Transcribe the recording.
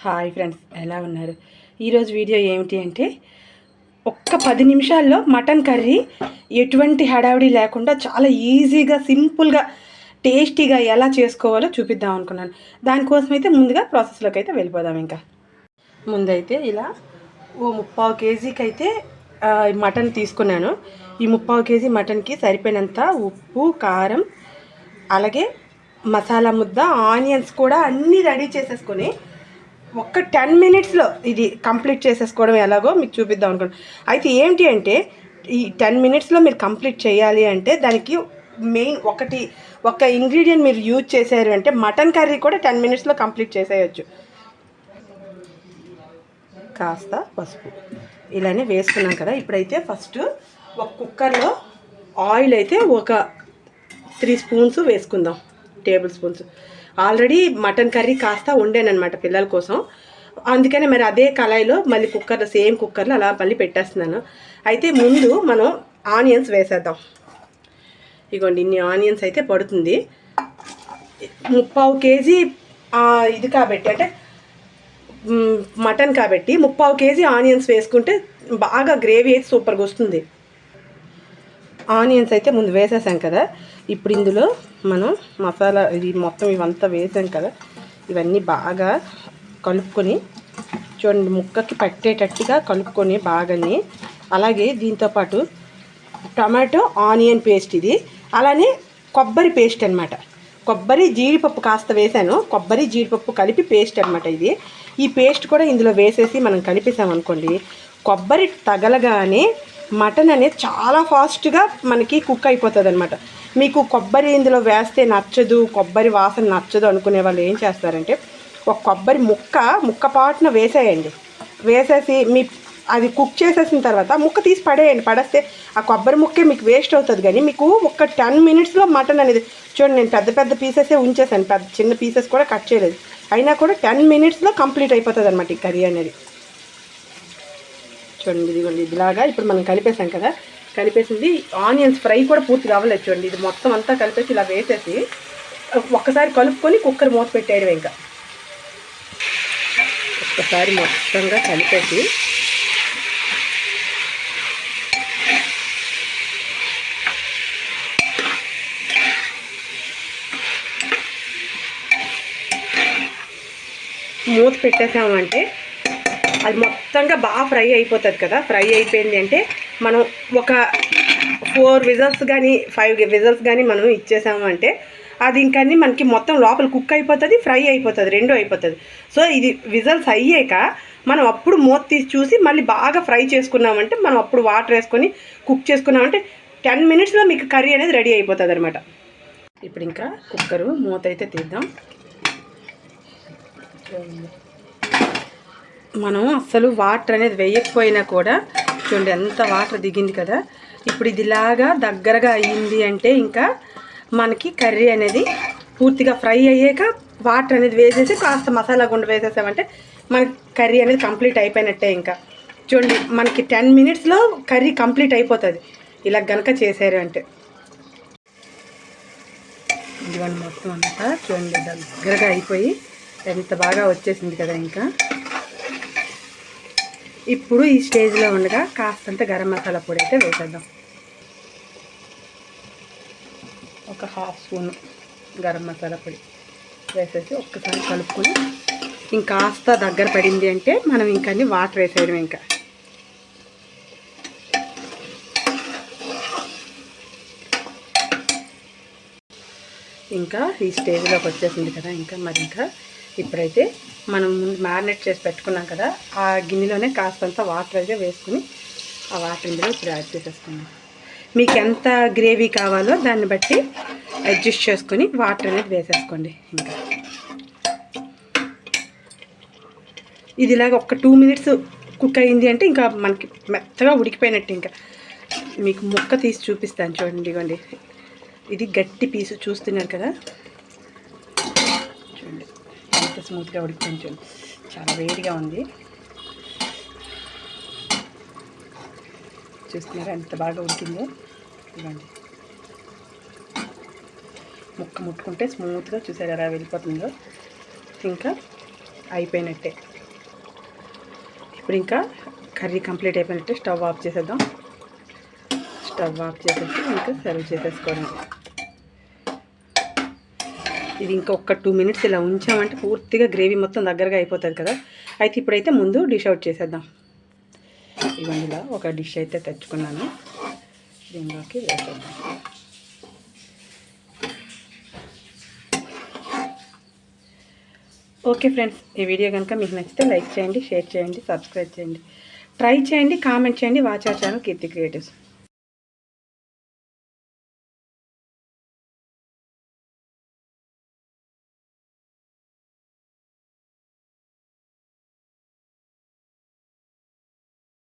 Hi friends, ఎలా ఉన్నారు? ఈరోజు వీడియో ఏమిటి అంటే ఒక్క 10 నిమిషాల్లో మటన్ కర్రీ ఎటువంటి హడావిడి లేకుండా చాలా ఈజీగా సింపుల్గా టేస్టీగా ఎలా చేసుకోవాలో చూపిద్దాం అనుకున్నాను. దానికోసం అయితే ముందుగా ప్రాసెస్లోకి అయితే వెళ్ళిపోదాం. ఇంకా ముందైతే ఇలా ఓ 3/4 కేజీకి అయితే మటన్ తీసుకున్నాను. ఈ 3/4 కేజీ మటన్కి సరిపోయినంత ఉప్పు, కారం, అలాగే మసాలా ముద్ద, ఆనియన్స్ కూడా అన్నీ రెడీ చేసేసుకొని ఒక్క 10 మినిట్స్లో ఇది కంప్లీట్ చేసేసుకోవడం ఎలాగో మీకు చూపిద్దాం అనుకోండి. అయితే ఏంటి అంటే ఈ 10 మినిట్స్లో మీరు కంప్లీట్ చేయాలి అంటే దానికి మెయిన్ ఒక ఇంగ్రీడియంట్ మీరు యూజ్ చేశారు అంటే మటన్ కర్రీ కూడా 10 మినిట్స్లో కంప్లీట్ చేసేయచ్చు. కాస్త పసుపు ఇలానే వేసుకున్నాం కదా. ఇప్పుడైతే ఫస్ట్ ఒక కుక్కర్లో ఆయిల్ అయితే ఒక 3 స్పూన్స్ వేసుకుందాం, table spoons. Already mutton curry కాస్త వండానమాట పిల్లల కోసం, అందుకని మరి అదే కళాయిలో మళ్ళీ సేమ్ కుక్కర్లో అలా మళ్ళీ పెట్టేస్తున్నాను. అయితే ముందు మనం ఆనియన్స్ వేసేద్దాం. ఇగోండి, ఇన్ని ఆనియన్స్ అయితే పడుతుంది. 3/4 కేజీ ఇది కాబట్టి, అంటే మటన్ కాబట్టి 3/4 కేజీ ఆనియన్స్ వేసుకుంటే బాగా గ్రేవీ అయితే సూపర్గా వస్తుంది. ఆనియన్స్ అయితే ముందు వేసేసాం కదా. ఇప్పుడు ఇందులో మనం మసాలా ఇది మొత్తం ఇవంతా వేసాం కదా, ఇవన్నీ బాగా కలుపుకొని చూడండి, ముక్కకి పట్టేటట్టుగా కలుపుకొని బాగాని. అలాగే దీంతోపాటు టమాటో ఆనియన్ పేస్ట్, ఇది అలానే కొబ్బరి పేస్ట్ అనమాట. కొబ్బరి జీడిపప్పు కాస్త వేసాను, కొబ్బరి జీడిపప్పు కలిపి పేస్ట్ అనమాట ఇది. ఈ పేస్ట్ కూడా ఇందులో వేసేసి మనం కలిపేసామనుకోండి, కొబ్బరి తగలగానే మటన్ అనేది చాలా ఫాస్ట్గా మనకి కుక్ అయిపోతుంది అనమాట. మీకు కొబ్బరి ఇందులో వేస్తే నచ్చదు, కొబ్బరి వాసన నచ్చదు అనుకునే వాళ్ళు ఏం చేస్తారంటే ఒక కొబ్బరి ముక్క పాటున వేసేయండి. వేసేసి అది కుక్ చేసేసిన తర్వాత ముక్క తీసి పడేయండి. పడేస్తే ఆ కొబ్బరి ముక్కే మీకు వేస్ట్ అవుతుంది. కానీ మీకు ఒక 10 మినిట్స్లో మటన్ అనేది చూడండి, నేను పెద్ద పీసెసే ఉంచేసాను, చిన్న పీసెస్ కూడా కట్ చేయలేదు. అయినా కూడా 10 మినిట్స్లో కంప్లీట్ అయిపోతుంది అనమాట ఈ కర్రీ అనేది. చూడండి, ఇదిగోండి ఇదిలాగా ఇప్పుడు మనం కలిపేసాం కదా. కలిపేసింది ఆనియన్స్ ఫ్రై కూడా పూర్తిగా అవ్వలేదు. చూడండి, ఇది మొత్తం అంతా కలిపేసి ఇలా వేసేసి ఒక్కసారి కలుపుకొని కుక్కర్ మూత పెట్టేయడం. ఇంకా ఒక్కసారి మొత్తంగా కలిపేసి మూత పెట్టేసామంటే అది మొత్తంగా బాగా ఫ్రై అయిపోతుంది కదా. ఫ్రై అయిపోయింది అంటే మనం ఒక 4 విజల్స్ కానీ 5 విజల్స్ కానీ మనం ఇచ్చేసాము అంటే అది ఇంకన్నీ మనకి మొత్తం లోపల కుక్ అయిపోతుంది, ఫ్రై అయిపోతుంది, రెండు అయిపోతుంది. సో ఇది విజల్స్ అయ్యాక మనం అప్పుడు మూత తీసి చూసి మళ్ళీ బాగా ఫ్రై చేసుకున్నామంటే మనం అప్పుడు వాటర్ వేసుకొని కుక్ చేసుకున్నామంటే 10 మినిట్స్లో మీకు కర్రీ అనేది రెడీ అయిపోతుంది అనమాట. ఇప్పుడు ఇంకా కుక్కరు మూత అయితే తీద్దాం. మనం అస్సలు వాటర్ అనేది వేయకపోయినా కూడా చూడండి ఎంత వాటర్ దిగింది కదా. ఇప్పుడు ఇదిలాగా దగ్గరగా అయ్యింది అంటే ఇంకా మనకి కర్రీ అనేది పూర్తిగా ఫ్రై అయ్యాక వాటర్ అనేది వేసేసి కాస్త మసాలా గుండు వేసేసామంటే మనకి కర్రీ అనేది కంప్లీట్ అయిపోయినట్టే. ఇంకా చూడండి, మనకి 10 మినిట్స్లో కర్రీ కంప్లీట్ అయిపోతుంది ఇలా గనక చేశారు అంటే. ఇదిగోండి మొత్తం అంతా చూడండి దగ్గరగా అయిపోయి ఎంత బాగా వచ్చేసింది కదా. ఇంకా ఇప్పుడు ఈ స్టేజ్లో ఉండగా కాస్తంత గరం మసాలా పొడి అయితే వేసేద్దాం. ఒక 1/2 స్పూన్ గరం మసాలా పొడి వేసేసి ఒక్కసారి కలుపుకొని ఇంకాస్త దగ్గర పడింది అంటే మనం ఇంకా వాటర్ వేసేయడం. ఇంకా ఈ స్టేజ్లోకి వచ్చేసింది కదా. ఇంకా ఇప్పుడైతే మనం ముందు మ్యారినేట్ చేసి పెట్టుకున్నాం కదా, ఆ గిన్నెలోనే కాస్తంత వాటర్ అయితే వేసుకుని ఆ వాటర్ ఇందులో ఇప్పుడు యాడ్ చేసేసుకున్నాం. మీకు ఎంత గ్రేవీ కావాలో దాన్ని బట్టి అడ్జస్ట్ చేసుకొని వాటర్ అనేది వేసేసుకోండి. ఇంకా ఇది ఇలాగ ఒక 2 మినిట్స్ కుక్ అయ్యింది అంటే ఇంకా మనకి మెత్తగా ఉడికిపోయినట్టు. ఇంకా మీకు ముక్క తీసి చూపిస్తాను చూడండి. ఇవ్వండి, ఇది గట్టి పీసు చూస్తున్నారు కదా. చూడండి ఎంత స్మూత్గా ఉడికిపోయింది. చూడండి, చాలా వేడిగా ఉంది. చూస్తున్నారా ఎంత బాగా ఉడికిందో. ఇవ్వండి, ముక్క ముట్టుకుంటే స్మూత్గా చూసారా ఎలా వెళ్ళిపోతుందో. ఇంకా అయిపోయినట్టే. ఇప్పుడు ఇంకా కర్రీ కంప్లీట్ అయిపోయినట్టే స్టవ్ ఆఫ్ చేసేద్దాం. స్టవ్ ఆఫ్ చేసేసి ఇంకా సర్వ్ చేసేసుకోవడం. ఇది ఇంకా ఒక 2 మినిట్స్ ఇలా ఉంచామంటే పూర్తిగా గ్రేవీ మొత్తం దగ్గరగా అయిపోతుంది కదా. అయితే ఇప్పుడైతే ముందు డిష్ అవుట్ చేసేద్దాం. ఇవన్నీ ఇలా ఒక డిష్ అయితే తెచ్చుకున్నాను, దీనిలోకి వేసేద్దాం. ఓకే ఫ్రెండ్స్, ఈ వీడియో కనుక మీకు నచ్చితే లైక్ చేయండి, షేర్ చేయండి, సబ్స్క్రైబ్ చేయండి, ట్రై చేయండి, కామెంట్ చేయండి. Watch our channel Keerthi creatives.